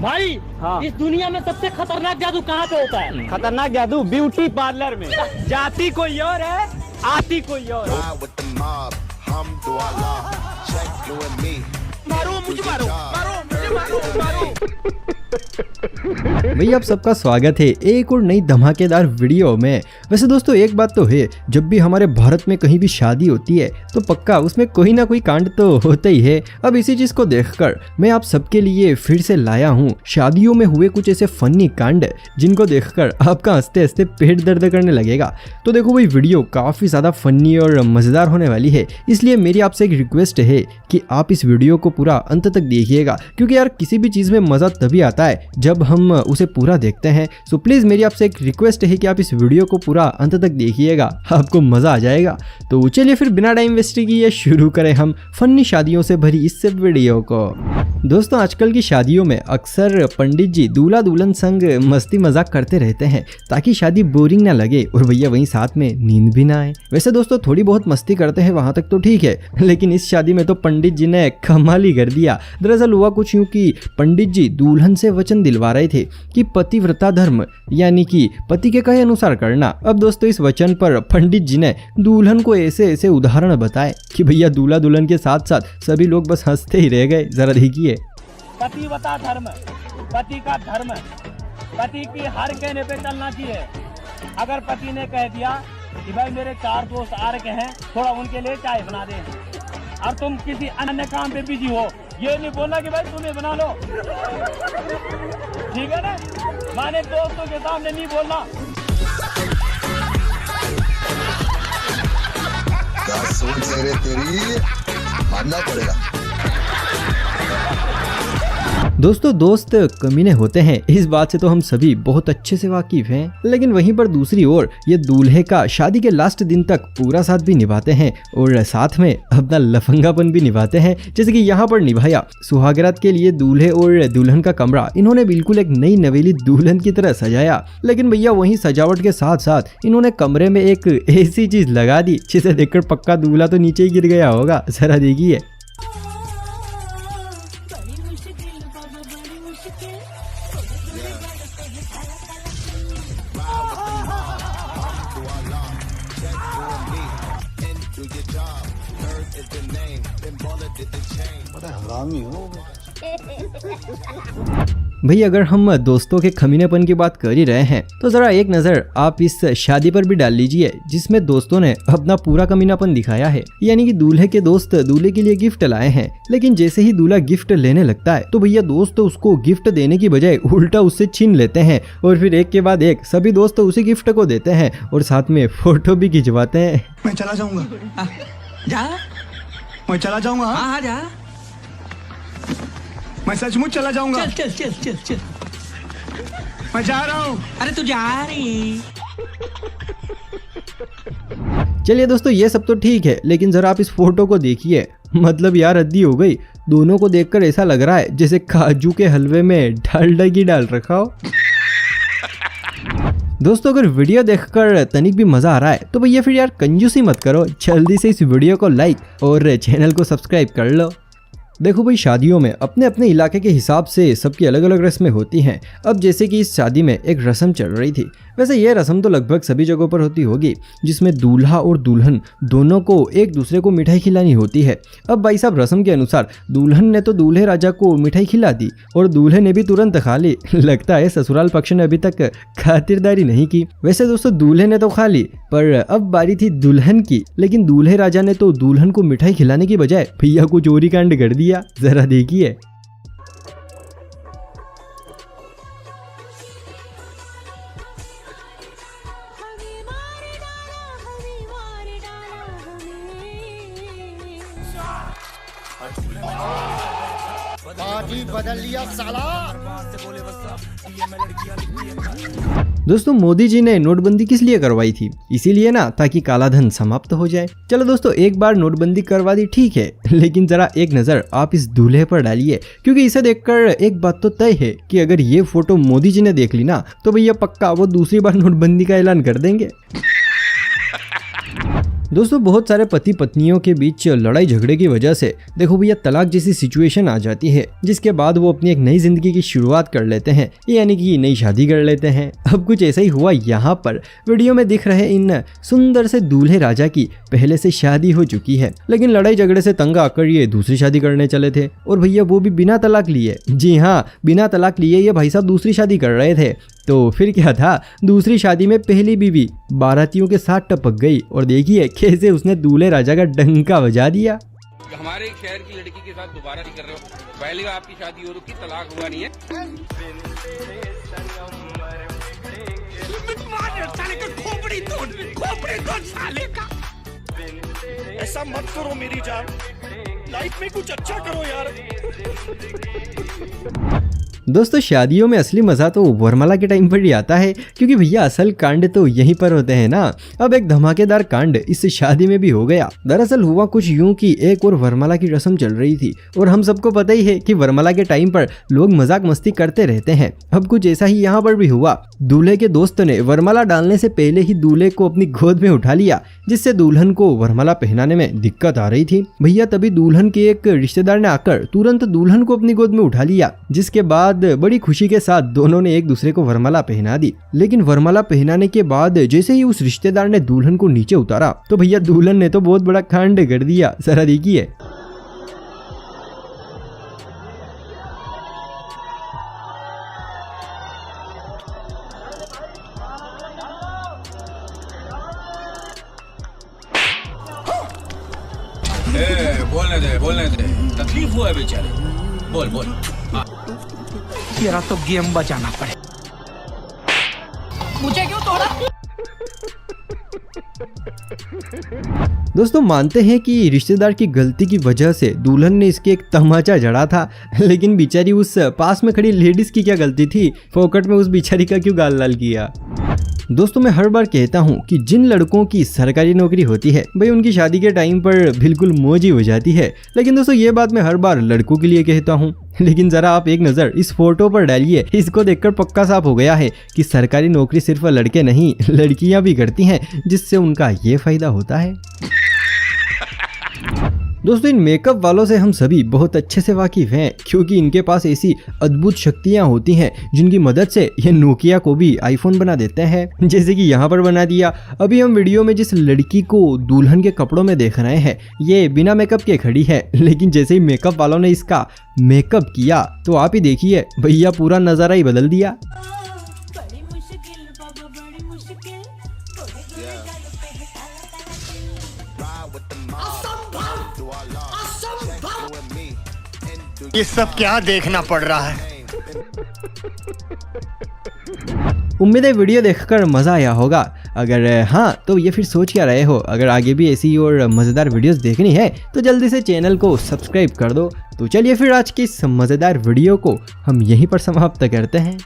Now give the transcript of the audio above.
भाई हाँ। इस दुनिया में सबसे खतरनाक जादू कहाँ पे होता है? खतरनाक जादू ब्यूटी पार्लर में। जाती कोई और है, आती कोई और। Ride with the mob, hum do Allah, check you and me. मारो मुझे मारो, मारो मुझे मारो, मारो। भाई आप सबका स्वागत है एक और नई धमाकेदार वीडियो में। वैसे दोस्तों एक बात तो है, जब भी हमारे भारत में कहीं भी शादी होती है तो पक्का उसमें कोई ना कोई कांड तो होता ही है। अब इसी चीज को देखकर मैं आप सबके लिए फिर से लाया हूँ शादियों में हुए कुछ ऐसे फनी कांड जिनको देखकर आपका हंसते हंसते पेट दर्द करने लगेगा। तो देखो भाई वीडियो काफी ज्यादा फनी और मजेदार होने वाली है, इसलिए मेरी आपसे एक रिक्वेस्ट है कि आप इस वीडियो को पूरा अंत तक देखिएगा, क्योंकि यार किसी भी चीज में मजा तभी आता है जब हम उसे पूरा देखते हैं। सो प्लीज मेरी आपसे एक रिक्वेस्ट है कि आप इस वीडियो को पूरा अंत तक देखिएगा, आपको मजा आ जाएगा। तो चलिए फिर बिना टाइम वेस्ट किए शुरू करें हम फनी शादियों से भरी इस वीडियो को। दोस्तों आजकल की शादियों में अक्सर पंडित जी दूल्हा दुल्हन संग मस्ती मजाक करते रहते हैं ताकि शादी बोरिंग ना लगे और भैया वहीं साथ में नींद भी ना आए। वैसे दोस्तों थोड़ी बहुत मस्ती करते हैं वहां तक तो ठीक है, लेकिन इस शादी में तो पंडित जी ने कमाल ही कर दिया। दरअसल हुआ कुछ यूं कि पंडित जी दुल्हन से वचन दिलवा रहे थे कि पतिव्रता धर्म यानी कि पति के कहे अनुसार करना। अब दोस्तों इस वचन पर पंडित जी ने दुल्हन को ऐसे ऐसे उदाहरण बताए कि भैया दूल्हा दुल्हन के साथ साथ सभी लोग बस हंसते ही रह गए। जरा देखिए। पतिव्रता धर्म, पति का धर्म, पति की हर कहने पे चलना चाहिए। अगर पति ने कह दिया कि भाई मेरे 4 दोस्त आ रखे हैं, थोड़ा उनके लिए चाय बना दे, और तुम किसी अन्य काम पे बिजी हो, ये नहीं बोलना कि भाई तुम्हें बना लो, ठीक है ना? माने दोस्तों के सामने नहीं बोलना। क्या सोच है रे तेरी, मानना पड़ेगा। दोस्तों दोस्त कमीने होते हैं, इस बात से तो हम सभी बहुत अच्छे से वाकिफ हैं, लेकिन वहीं पर दूसरी ओर ये दूल्हे का शादी के लास्ट दिन तक पूरा साथ भी निभाते हैं और साथ में अपना लफंगापन भी निभाते हैं। जैसे कि यहाँ पर निभाया सुहागरात के लिए दूल्हे और दुल्हन का कमरा इन्होंने बिल्कुल एक नई नवेली दुल्हन की तरह सजाया, लेकिन भैया वहीं सजावट के साथ साथ इन्होंने कमरे में एक ऐसी चीज लगा दी जिसे देखकर पक्का दूल्हा तो नीचे ही गिर गया होगा। जरा देखिए। भाई अगर हम दोस्तों के खमीनेपन की बात कर ही रहे हैं तो जरा एक नजर आप इस शादी पर भी डाल लीजिए जिसमें दोस्तों ने अपना पूरा कमीनापन दिखाया है। यानी कि दूल्हे के दोस्त दूल्हे के लिए गिफ्ट लाए हैं, लेकिन जैसे ही दूल्हा गिफ्ट लेने लगता है तो भैया दोस्त उसको गिफ्ट देने की बजाय उल्टा उससे छीन लेते हैं और फिर एक के बाद एक सभी दोस्त उसी गिफ्ट को देते हैं और साथ में फोटो भी खिंचवाते हैं। मैं चला जाऊंगा। जा, मैं चला जाऊंगा। हाँ जा, मैं सचमुच चला जाऊंगा। चल चल चल चल चल। मैं जा रहा हूँ। अरे तू जा रही। चलिए दोस्तों ये सब तो ठीक है, लेकिन जरा आप इस फोटो को देखिए। मतलब यार हद्दी हो गई, दोनों को देखकर ऐसा लग रहा है जैसे काजू के हलवे में डालडा घी डाल रखा हो। दोस्तों अगर वीडियो देखकर तनिक भी मजा आ रहा है तो भैया फिर यार कंजूसी मत करो, जल्दी से इस वीडियो को लाइक और चैनल को सब्सक्राइब कर लो। देखो भाई शादियों में अपने अपने इलाके के हिसाब से सबकी अलग अलग रस्में होती हैं। अब जैसे कि इस शादी में एक रस्म चल रही थी, वैसे यह रस्म तो लगभग सभी जगहों पर होती होगी, जिसमें दूल्हा और दुल्हन दोनों को एक दूसरे को मिठाई खिलानी होती है। अब भाई साहब रस्म के अनुसार दुल्हन ने तो दूल्हे राजा को मिठाई खिला दी और दूल्हे ने भी तुरंत खा ली। लगता है ससुराल पक्ष ने अभी तक खातिरदारी नहीं की। वैसे दोस्तों दूल्हे ने तो खा ली, पर अब बारी थी दुल्हन की, लेकिन दूल्हे राजा ने तो दुल्हन को मिठाई खिलाने की बजाय भैया को चोरी कांड कर दिया। जरा देखिए। आज ही बदल लिया साला। दोस्तों मोदी जी ने नोटबंदी किस लिए करवाई थी? इसीलिए ना ताकि काला धन समाप्त हो जाए। चलो दोस्तों एक बार नोटबंदी करवा दी ठीक है, लेकिन जरा एक नजर आप इस दूल्हे पर डालिए, क्योंकि इसे देखकर एक बात तो तय है कि अगर ये फोटो मोदी जी ने देख ली ना तो भैया पक्का वो दूसरी बार नोटबंदी का ऐलान कर देंगे। दोस्तों बहुत सारे पति पत्नियों के बीच लड़ाई झगड़े की वजह से देखो भैया तलाक जैसी सिचुएशन आ जाती है, जिसके बाद वो अपनी एक नई जिंदगी की शुरुआत कर लेते हैं, यानी कि नई शादी कर लेते हैं। अब कुछ ऐसा ही हुआ यहाँ पर। वीडियो में दिख रहे इन सुंदर से दूल्हे राजा की पहले से शादी हो चुकी है, लेकिन लड़ाई झगड़े से तंग आकर ये दूसरी शादी करने चले थे, और भैया वो भी बिना तलाक लिए। जी हाँ, बिना तलाक लिए ये भाई साहब दूसरी शादी कर रहे थे। तो फिर क्या था, दूसरी शादी में पहली बीवी बारातियों के साथ टपक गई, और देखिए कैसे उसने दूल्हे राजा का डंका बजा दिया। हमारे शहर की लड़की के साथ दोबारा नहीं कर रहे हो, पहले आपकी शादी हो रही, तलाक हुआ नहीं है। ऐसा मत करो मेरी जान, लाइफ में कुछ अच्छा करो यार। दोस्तों शादियों में असली मज़ा तो वरमाला के टाइम पर ही आता है, क्योंकि भैया असल कांड तो यहीं पर होते हैं ना। अब एक धमाकेदार कांड इस शादी में भी हो गया। दरअसल हुआ कुछ यूं कि एक और वरमाला की रस्म चल रही थी, और हम सबको पता ही है कि वरमाला के टाइम पर लोग मजाक मस्ती करते रहते हैं। अब कुछ ऐसा ही यहाँ पर भी हुआ। दूल्हे के दोस्त ने वरमाला डालने से पहले ही दूल्हे को अपनी गोद में उठा लिया, जिससे दुल्हन को वरमाला पहनाने में दिक्कत आ रही थी। भैया तभी दुल्हन के एक रिश्तेदार ने आकर तुरंत दुल्हन को अपनी गोद में उठा लिया, जिसके बाद बड़ी खुशी के साथ दोनों ने एक दूसरे को वरमाला पहना दी। लेकिन वरमाला पहनाने के बाद जैसे ही उस रिश्तेदार ने दुल्हन को नीचे उतारा, तो भैया दुल्हन ने तो बहुत बड़ा कांड कर दिया। जरा देखिए। बोलने दे, तकलीफ हुआ है बेचारे, बोल बोल। तेरा तो गेम बचाना पड़े। मुझे क्यों तोड़ा? दोस्तों मानते हैं कि रिश्तेदार की गलती की वजह से दुल्हन ने इसके एक तमाचा जड़ा था, लेकिन बेचारी उस पास में खड़ी लेडीज की क्या गलती थी? फोकट में उस बेचारी का क्यों गाल लाल किया? दोस्तों मैं हर बार कहता हूँ कि जिन लड़कों की सरकारी नौकरी होती है भाई उनकी शादी के टाइम पर बिल्कुल मौज ही हो जाती है। लेकिन दोस्तों ये बात मैं हर बार लड़कों के लिए कहता हूँ, लेकिन जरा आप एक नज़र इस फोटो पर डालिए। इसको देखकर पक्का साफ हो गया है कि सरकारी नौकरी सिर्फ लड़के नहीं लड़कियां भी करती हैं, जिससे उनका ये फायदा होता है। दोस्तों इन मेकअप वालों से हम सभी बहुत अच्छे से वाकिफ हैं, क्योंकि इनके पास ऐसी अद्भुत शक्तियां होती हैं जिनकी मदद से ये नोकिया को भी आईफोन बना देते हैं, जैसे कि यहाँ पर बना दिया। अभी हम वीडियो में जिस लड़की को दुल्हन के कपड़ों में देख रहे हैं ये बिना मेकअप के खड़ी है, लेकिन जैसे ही मेकअप वालों ने इसका मेकअप किया तो आप ही देखिए भैया पूरा नज़ारा ही बदल दिया। ये सब क्या देखना पड़ रहा है? उम्मीद है वीडियो देखकर मज़ा आया होगा। अगर हाँ तो ये फिर सोच क्या रहे हो? अगर आगे भी ऐसी और मज़ेदार वीडियोस देखनी है तो जल्दी से चैनल को सब्सक्राइब कर दो। तो चलिए फिर आज की इस मज़ेदार वीडियो को हम यहीं पर समाप्त करते हैं।